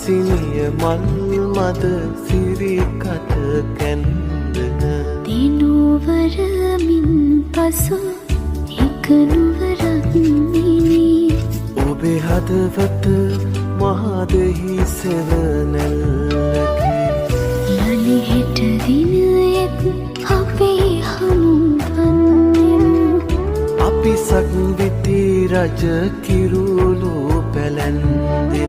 සිනිය මල් මද සිරිකට කැන්දන දිනුවරමින් පසු එක නුවරක් නිනී ඔබේ හදවත මහදෙහි සෙවනැල්ලකි යලි හෙට දිනයෙත් අපේ හමුවන්නෙමු අපි සක්විති රජ කිරුළු පැලැන්